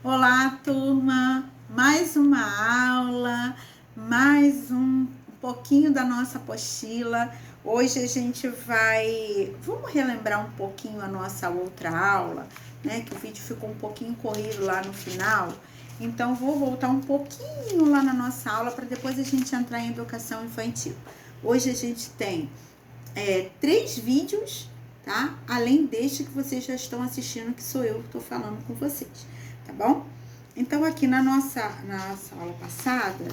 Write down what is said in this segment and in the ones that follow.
Olá, turma! Mais uma aula, mais um pouquinho da nossa apostila. Hoje a gente vamos relembrar um pouquinho a nossa outra aula, né? Que o vídeo ficou um pouquinho corrido lá no final. Então, vou voltar um pouquinho lá na nossa aula para depois a gente entrar em educação infantil. Hoje a gente tem 3 vídeos, tá? Além deste que vocês já estão assistindo, que sou eu que estou falando com vocês, tá bom? Então, aqui na nossa aula passada,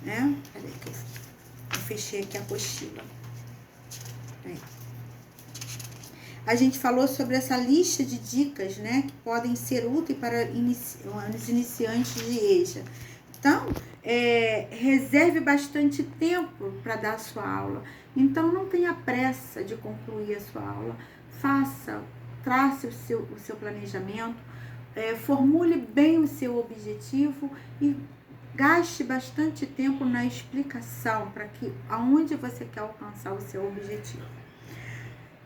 né? Peraí que eu fechei aqui a apostila. A gente falou sobre essa lista de dicas, né? Que podem ser úteis para os iniciantes de EJA. Então, reserve bastante tempo para dar a sua aula. Então, não tenha pressa de concluir a sua aula. Trace o seu planejamento, formule bem o seu objetivo e gaste bastante tempo na explicação para que aonde você quer alcançar o seu objetivo.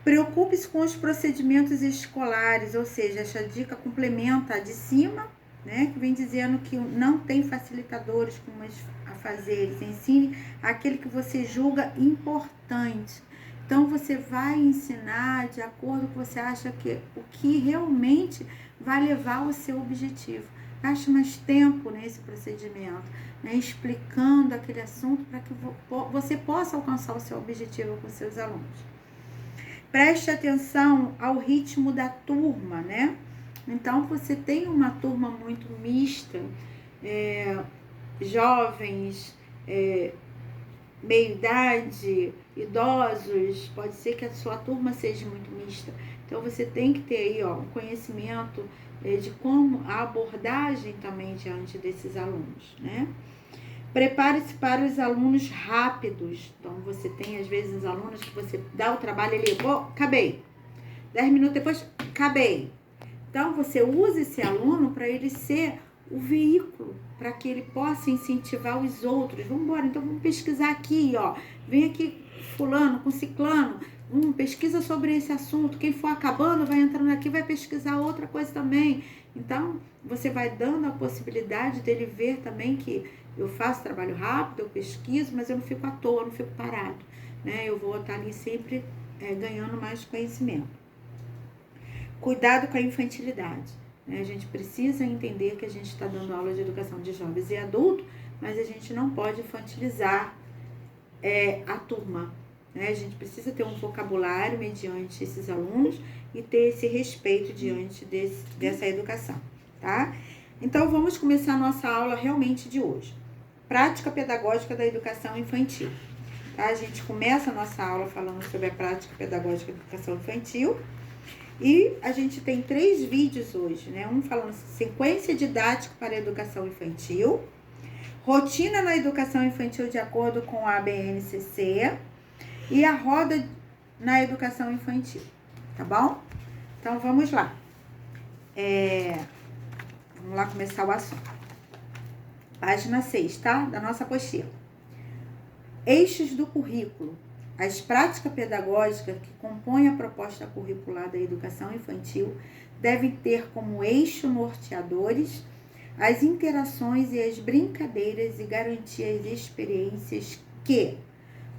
Preocupe-se com os procedimentos escolares, ou seja, essa dica complementa a de cima, né, que vem dizendo que não tem facilitadores como afazeres. Ensine aquele que você julga importante. Então, você vai ensinar de acordo com o que você acha que o que realmente vai levar ao seu objetivo. Gaste mais tempo nesse procedimento, né, explicando aquele assunto para que você possa alcançar o seu objetivo com seus alunos. Preste atenção ao ritmo da turma, né? Então, você tem uma turma muito mista, jovens, meia-idade, idosos, pode ser que a sua turma seja muito mista. Então, você tem que ter aí, um conhecimento de como a abordagem também diante desses alunos, né? Prepare-se para os alunos rápidos. Então, você tem, às vezes, alunos que você dá o trabalho e ele, acabei. 10 minutos depois, acabei. Então, você usa esse aluno para ele ser o veículo, para que ele possa incentivar os outros. Vamos embora, então vamos pesquisar aqui, Vem aqui fulano com ciclano, pesquisa sobre esse assunto. Quem for acabando vai entrando aqui, vai pesquisar outra coisa também. Então, você vai dando a possibilidade dele ver também que eu faço trabalho rápido, eu pesquiso, mas eu não fico à toa, não fico parado, né? Eu vou estar ali sempre ganhando mais conhecimento. Cuidado com a infantilidade, né? A gente precisa entender que a gente está dando aula de educação de jovens e adultos, mas a gente não pode infantilizar a turma, né? A gente precisa ter um vocabulário mediante esses alunos e ter esse respeito diante dessa educação, tá? Então, vamos começar a nossa aula realmente de hoje. Prática pedagógica da educação infantil. Tá? A gente começa a nossa aula falando sobre a prática pedagógica da educação infantil. E a gente tem 3 vídeos hoje, né? Um falando sequência didática para a educação infantil, rotina na educação infantil de acordo com a ABNCC e a roda na educação infantil, tá bom? Então, vamos lá. Vamos lá começar o assunto. Página 6, tá? Da nossa apostila. Eixos do currículo. As práticas pedagógicas que compõem a proposta curricular da educação infantil devem ter como eixo norteadores as interações e as brincadeiras e garantir as experiências que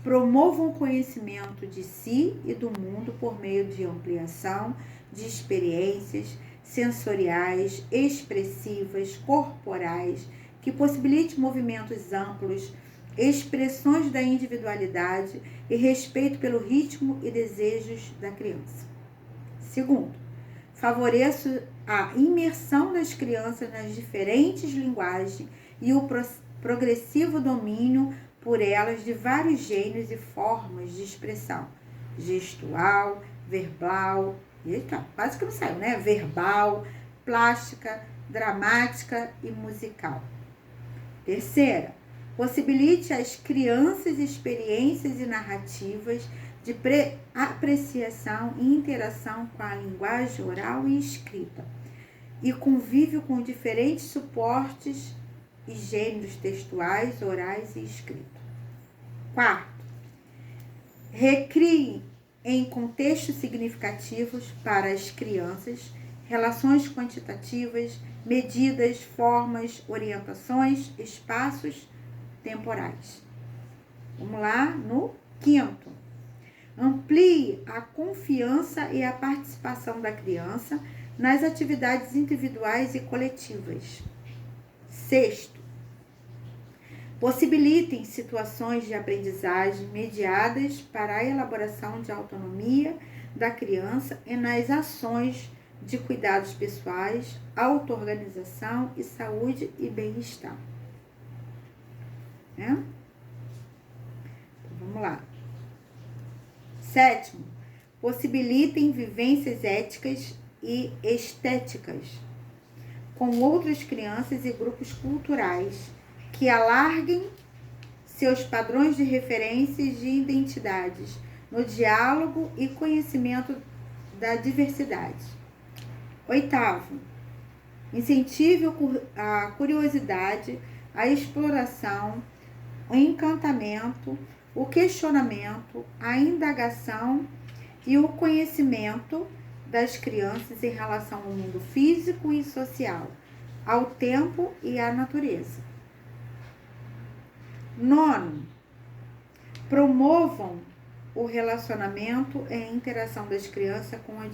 promovam o conhecimento de si e do mundo por meio de ampliação de experiências sensoriais, expressivas, corporais, que possibilite movimentos amplos, expressões da individualidade e respeito pelo ritmo e desejos da criança. Segundo, favoreço a imersão das crianças nas diferentes linguagens e o progressivo domínio por elas de vários gêneros e formas de expressão, gestual, verbal, quase que não saiu, né? Verbal, plástica, dramática e musical. Terceira, possibilite às crianças experiências e narrativas de apreciação e interação com a linguagem oral e escrita e convívio com diferentes suportes e gêneros textuais, orais e escritos. Quarto, recrie em contextos significativos para as crianças relações quantitativas, medidas, formas, orientações, espaços temporais. Vamos lá no 5º. Amplie a confiança e a participação da criança nas atividades individuais e coletivas. 6º. Possibilitem situações de aprendizagem mediadas para a elaboração de autonomia da criança e nas ações de cuidados pessoais, auto-organização e saúde e bem-estar. Né? Então, vamos lá. 7º. Possibilitem vivências éticas e estéticas com outras crianças e grupos culturais que alarguem seus padrões de referências e de identidades no diálogo e conhecimento da diversidade. 8º. Incentive a curiosidade, a exploração, o encantamento, o questionamento, a indagação e o conhecimento das crianças em relação ao mundo físico e social, ao tempo e à natureza. 9º. Promovam o relacionamento e a interação das crianças com a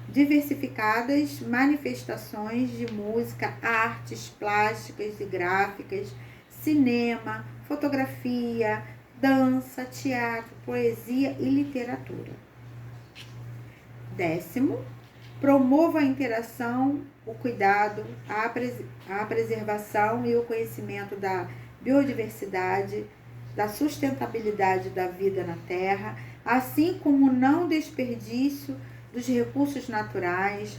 diversificadas manifestações de música, artes plásticas e gráficas, cinema, fotografia, dança, teatro, poesia e literatura. 10º. Promova a interação, o cuidado, a preservação e o conhecimento da biodiversidade, da sustentabilidade da vida na Terra, assim como o não desperdício dos recursos naturais,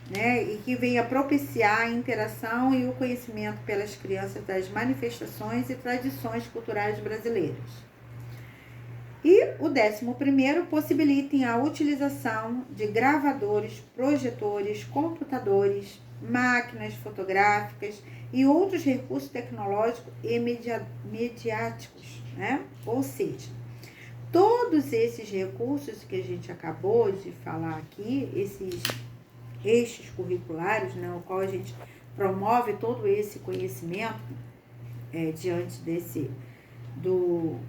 né, e que venha propiciar a interação e o conhecimento pelas crianças das manifestações e tradições culturais brasileiras. E o 11º, possibilitem a utilização de gravadores, projetores, computadores, máquinas fotográficas e outros recursos tecnológicos e mediáticos, né? Ou seja, todos esses recursos que a gente acabou de falar aqui, esses eixos curriculares, né, o qual a gente promove todo esse conhecimento diante do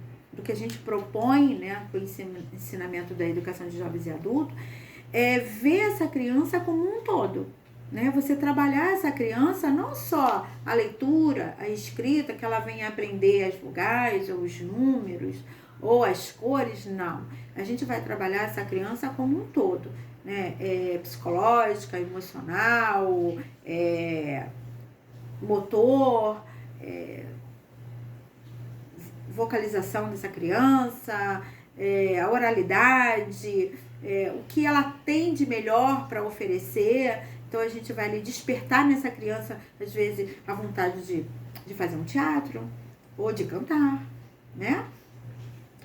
que a gente propõe, né, para o ensinamento da educação de jovens e adultos, ver essa criança como um todo. Né? Você trabalhar essa criança, não só a leitura, a escrita, que ela venha aprender as vogais, ou os números, ou as cores, não. A gente vai trabalhar essa criança como um todo, né? Psicológica, emocional, motor, vocalização dessa criança, a oralidade, o que ela tem de melhor para oferecer. Então, a gente vai ali despertar nessa criança, às vezes, a vontade de fazer um teatro ou de cantar, né?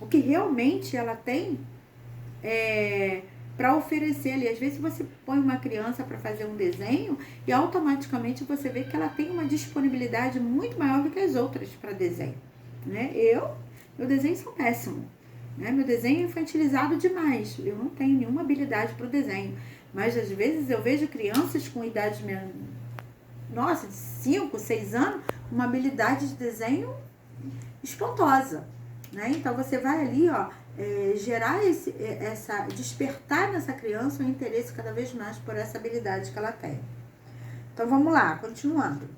O que realmente ela tem para oferecer ali. Às vezes, você põe uma criança para fazer um desenho e automaticamente você vê que ela tem uma disponibilidade muito maior do que as outras para desenho, né? Meu desenho são péssimo, né? Meu desenho é infantilizado demais. Eu não tenho nenhuma habilidade para o desenho. Mas, às vezes, eu vejo crianças com idade, de 5, 6 anos, uma habilidade de desenho espantosa, né? Então, você vai ali, gerar despertar nessa criança um interesse cada vez mais por essa habilidade que ela tem. Então, vamos lá, continuando.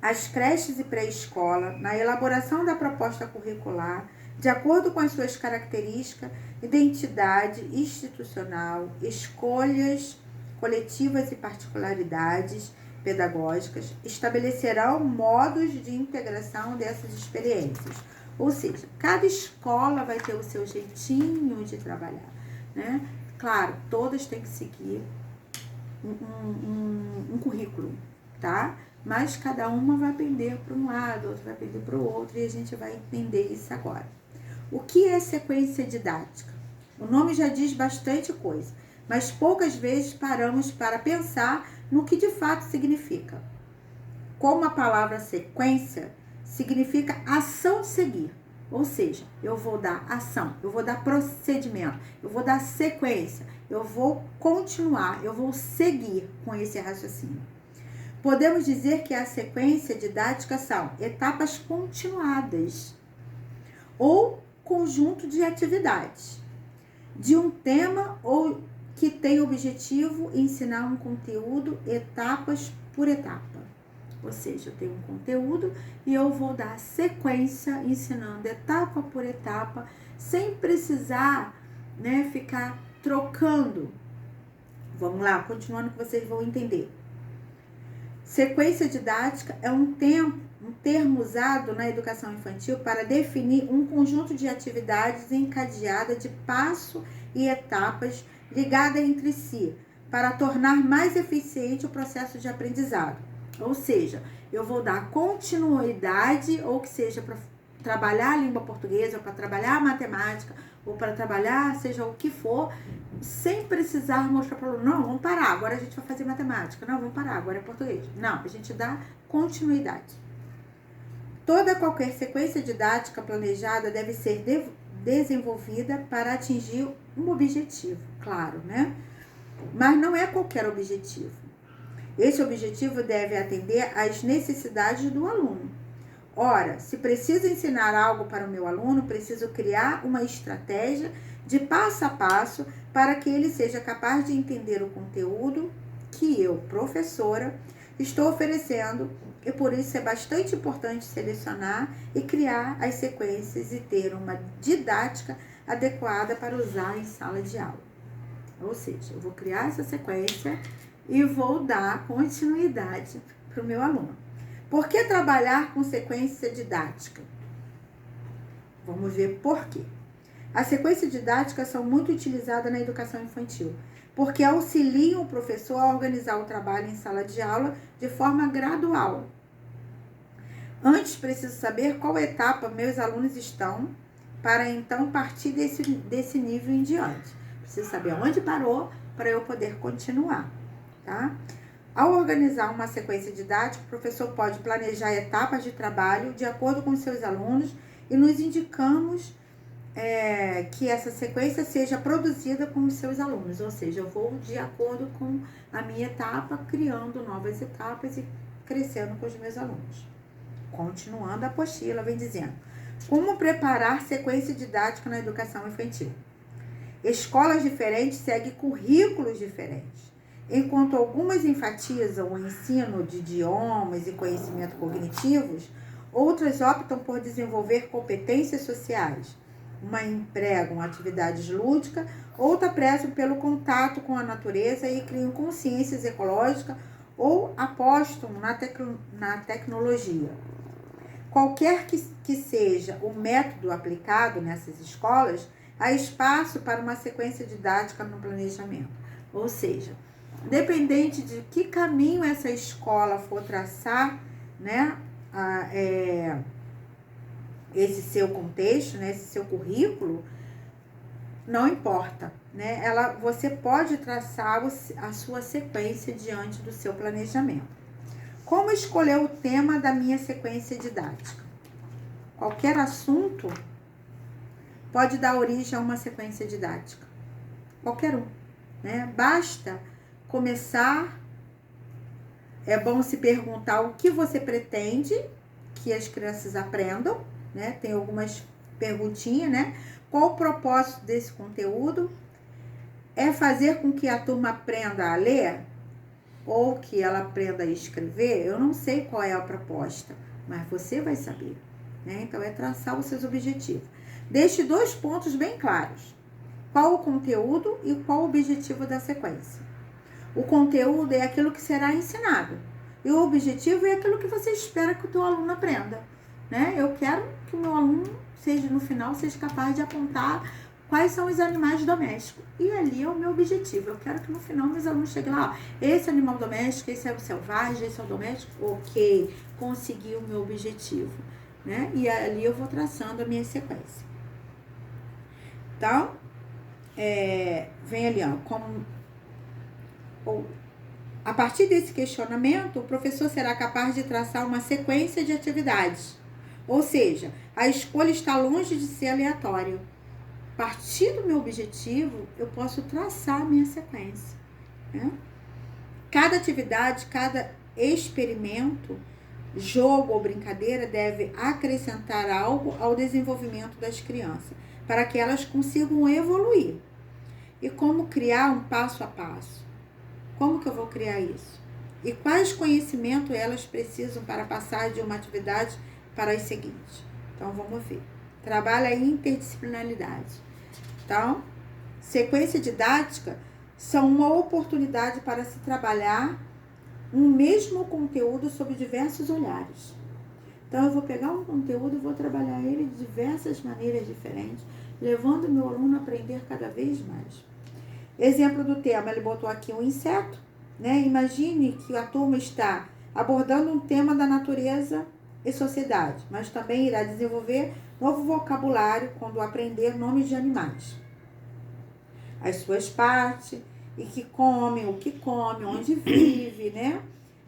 As creches e pré-escola, na elaboração da proposta curricular, de acordo com as suas características, identidade institucional, escolhas coletivas e particularidades pedagógicas, estabelecerão modos de integração dessas experiências. Ou seja, cada escola vai ter o seu jeitinho de trabalhar, né? Claro, todas têm que seguir um currículo, tá? Mas cada uma vai pender para um lado, outra vai pender para o outro, e a gente vai entender isso agora. O que é sequência didática? O nome já diz bastante coisa, mas poucas vezes paramos para pensar no que de fato significa. Como a palavra sequência significa ação de seguir, Ou seja, eu vou dar ação, eu vou dar procedimento, eu vou dar sequência, eu vou continuar, eu vou seguir com esse raciocínio. Podemos dizer que a sequência didática são etapas continuadas ou conjunto de atividades de um tema ou que tem o objetivo ensinar um conteúdo etapas por etapa. Ou seja, eu tenho um conteúdo e eu vou dar sequência ensinando etapa por etapa, sem precisar, né, ficar trocando. Vamos lá, continuando que vocês vão entender. Sequência didática é um termo usado na educação infantil para definir um conjunto de atividades encadeadas de passo e etapas ligadas entre si, para tornar mais eficiente o processo de aprendizado. Ou seja, eu vou dar continuidade, ou que seja para trabalhar a língua portuguesa, ou para trabalhar a matemática, ou para trabalhar seja o que for, sem precisar mostrar para o aluno, não, vamos parar, agora a gente vai fazer matemática, não, vamos parar, agora é português. Não, a gente dá continuidade. Toda qualquer sequência didática planejada deve ser desenvolvida para atingir um objetivo, claro, né? Mas não é qualquer objetivo. Esse objetivo deve atender às necessidades do aluno. Ora, se preciso ensinar algo para o meu aluno, preciso criar uma estratégia de passo a passo para que ele seja capaz de entender o conteúdo que eu, professora, estou oferecendo, e por isso é bastante importante selecionar e criar as sequências e ter uma didática adequada para usar em sala de aula. Ou seja, eu vou criar essa sequência e vou dar continuidade para o meu aluno. Por que trabalhar com sequência didática? Vamos ver por quê. As sequências didáticas são muito utilizadas na educação infantil, porque auxiliam o professor a organizar o trabalho em sala de aula de forma gradual. Antes, preciso saber qual etapa meus alunos estão, para então partir desse nível em diante. Preciso saber onde parou para eu poder continuar, tá? Ao organizar uma sequência didática, o professor pode planejar etapas de trabalho de acordo com seus alunos e nos indicamos que essa sequência seja produzida com os seus alunos, ou seja, eu vou de acordo com a minha etapa, criando novas etapas e crescendo com os meus alunos. Continuando a apostila, vem dizendo: como preparar sequência didática na educação infantil? Escolas diferentes seguem currículos diferentes. Enquanto algumas enfatizam o ensino de idiomas e conhecimentos cognitivos, outras optam por desenvolver competências sociais. Uma empregam atividades lúdicas, outra prezam pelo contato com a natureza e criam consciências ecológicas ou apostam na tecnologia. Qualquer que seja o método aplicado nessas escolas, há espaço para uma sequência didática no planejamento. Ou seja, independente de que caminho essa escola for traçar, né, esse seu contexto, né, esse seu currículo, não importa, né? Você pode traçar a sua sequência diante do seu planejamento. Como escolher o tema da minha sequência didática? Qualquer assunto pode dar origem a uma sequência didática. Qualquer um, né? Basta começar. É bom se perguntar o que você pretende que as crianças aprendam, né? Tem algumas perguntinhas, né? Qual o propósito desse conteúdo? É fazer com que a turma aprenda a ler? Ou que ela aprenda a escrever? Eu não sei qual é a proposta, mas você vai saber, né? Então, é traçar os seus objetivos. Deixe 2 pontos bem claros. Qual o conteúdo e qual o objetivo da sequência? O conteúdo é aquilo que será ensinado. E o objetivo é aquilo que você espera que o teu aluno aprenda, né? Eu quero que o meu aluno, no final, seja capaz de apontar quais são os animais domésticos. E ali é o meu objetivo. Eu quero que no final meus alunos cheguem lá, esse é o animal doméstico, esse é o selvagem, esse é o doméstico. Ok, consegui o meu objetivo, né? E ali eu vou traçando a minha sequência. Então, vem ali, ó, a partir desse questionamento, o professor será capaz de traçar uma sequência de atividades. Ou seja, A escolha está longe de ser aleatória. A partir do meu objetivo, eu posso traçar a minha sequência, né? Cada atividade, cada experimento, jogo ou brincadeira deve acrescentar algo ao desenvolvimento das crianças, para que elas consigam evoluir. E como criar um passo a passo? Como que eu vou criar isso? E quais conhecimentos elas precisam para passar de uma atividade para as seguintes? Então, vamos ver. Trabalha a interdisciplinaridade. Então, sequência didática são uma oportunidade para se trabalhar um mesmo conteúdo sob diversos olhares. Então, eu vou pegar um conteúdo e vou trabalhar ele de diversas maneiras diferentes, levando o meu aluno a aprender cada vez mais. Exemplo do tema, ele botou aqui um inseto, né? Imagine que a turma está abordando um tema da natureza e sociedade, mas também irá desenvolver novo vocabulário quando aprender nomes de animais, as suas partes, e que come, o que come, onde vive, né?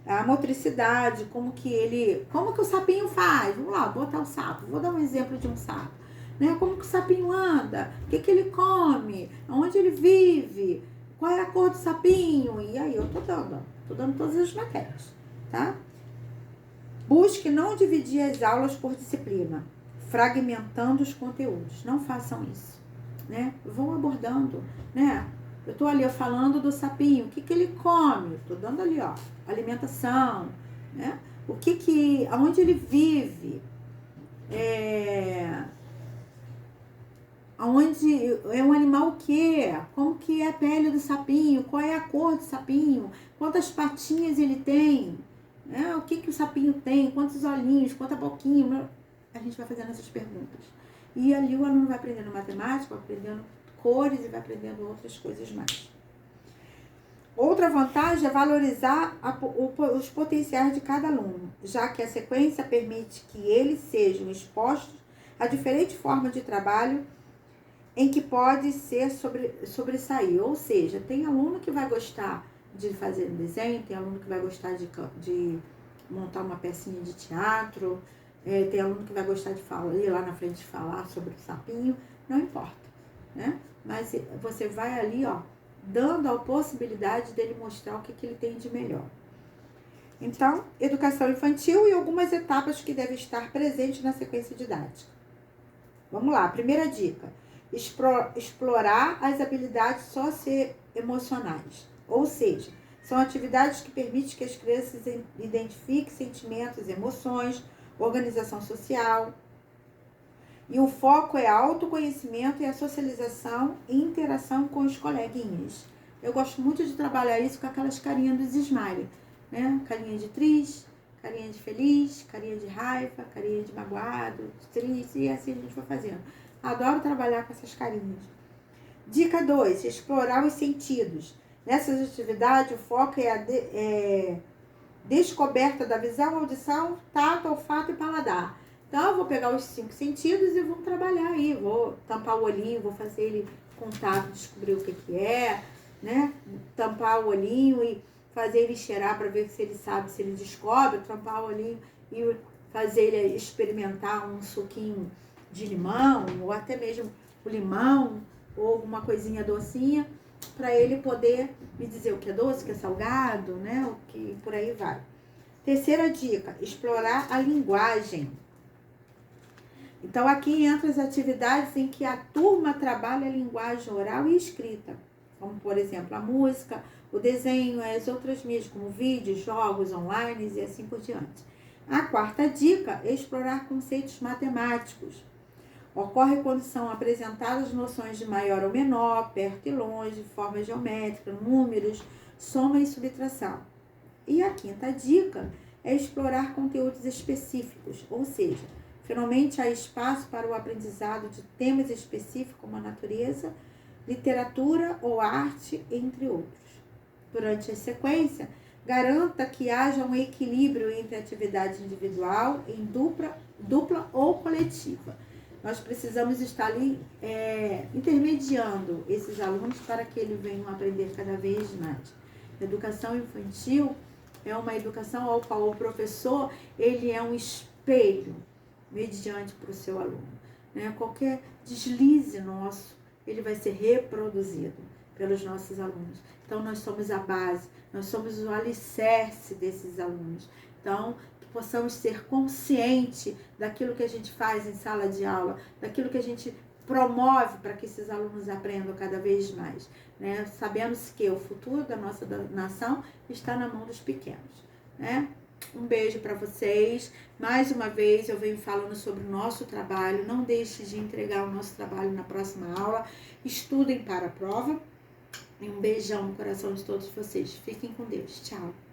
A motricidade, como que o sapinho faz? Vamos lá, botar o sapo. Vou dar um exemplo de um sapo. Né? Como que o sapinho anda? O que ele come? Onde ele vive? Qual é a cor do sapinho? E aí eu tô dando todas as matérias, tá? Busque não dividir as aulas por disciplina, fragmentando os conteúdos. Não façam isso, né? Vão abordando, né? Eu tô ali falando do sapinho, o que ele come? Tô dando ali, ó, alimentação, né? Aonde ele vive, aonde é um animal o quê? Como que é a pele do sapinho? Qual é a cor do sapinho? Quantas patinhas ele tem? Né? O que o sapinho tem? Quantos olhinhos? Quanta boquinha? A gente vai fazendo essas perguntas. E ali o aluno vai aprendendo matemática, vai aprendendo cores e vai aprendendo outras coisas mais. Outra vantagem é valorizar os potenciais de cada aluno, já que a sequência permite que eles sejam expostos a diferentes formas de trabalho em que pode ser sobressair. Ou seja, tem aluno que vai gostar de fazer um desenho, tem aluno que vai gostar de montar uma pecinha de teatro, tem aluno que vai gostar de ir lá na frente falar sobre o sapinho, não importa, né? Mas você vai ali, ó, dando a possibilidade dele mostrar o que ele tem de melhor. Então, educação infantil e algumas etapas que devem estar presentes na sequência didática. Vamos lá, primeira dica. Explorar as habilidades socioemocionais. Ou seja, são atividades que permitem que as crianças identifiquem sentimentos, emoções, organização social. E o foco é autoconhecimento e a socialização e interação com os coleguinhas. Eu gosto muito de trabalhar isso com aquelas carinhas dos smiley, né? Carinha de triste, carinha de feliz, carinha de raiva, carinha de magoado, de triste, e assim a gente vai fazendo. Adoro trabalhar com essas carinhas. Dica 2, explorar os sentidos. Nessas atividades, o foco é a descoberta da visão, audição, tato, olfato e paladar. Então, eu vou pegar os 5 sentidos e vou trabalhar aí. Vou tampar o olhinho, vou fazer ele contar, descobrir o que é, né? Tampar o olhinho e fazer ele cheirar para ver se ele sabe, se ele descobre. Tampar o olhinho e fazer ele experimentar um suquinho de limão, ou até mesmo o limão, ou alguma coisinha docinha, para ele poder me dizer o que é doce, o que é salgado, né? O que por aí vai. Terceira dica, explorar a linguagem. Então, aqui entra as atividades em que a turma trabalha a linguagem oral e escrita, como, por exemplo, a música, o desenho, as outras mídias, como vídeos, jogos online e assim por diante. A quarta dica é explorar conceitos matemáticos. Ocorre quando são apresentadas noções de maior ou menor, perto e longe, formas geométricas, números, soma e subtração. E a quinta dica é explorar conteúdos específicos, ou seja, finalmente há espaço para o aprendizado de temas específicos como a natureza, literatura ou arte, entre outros. Durante a sequência, garanta que haja um equilíbrio entre atividade individual, em dupla ou coletiva. Nós precisamos estar ali intermediando esses alunos para que eles venham aprender cada vez mais. A educação infantil é uma educação ao qual o professor ele é um espelho, mediante para o seu aluno. Né? Qualquer deslize nosso, ele vai ser reproduzido pelos nossos alunos. Então, nós somos a base, nós somos o alicerce desses alunos. Então, que possamos ser conscientes daquilo que a gente faz em sala de aula, daquilo que a gente promove para que esses alunos aprendam cada vez mais, né? Sabendo que o futuro da nossa nação está na mão dos pequenos, né? Um beijo para vocês. Mais uma vez eu venho falando sobre o nosso trabalho. Não deixe de entregar o nosso trabalho na próxima aula. Estudem para a prova. E um beijão no coração de todos vocês. Fiquem com Deus. Tchau.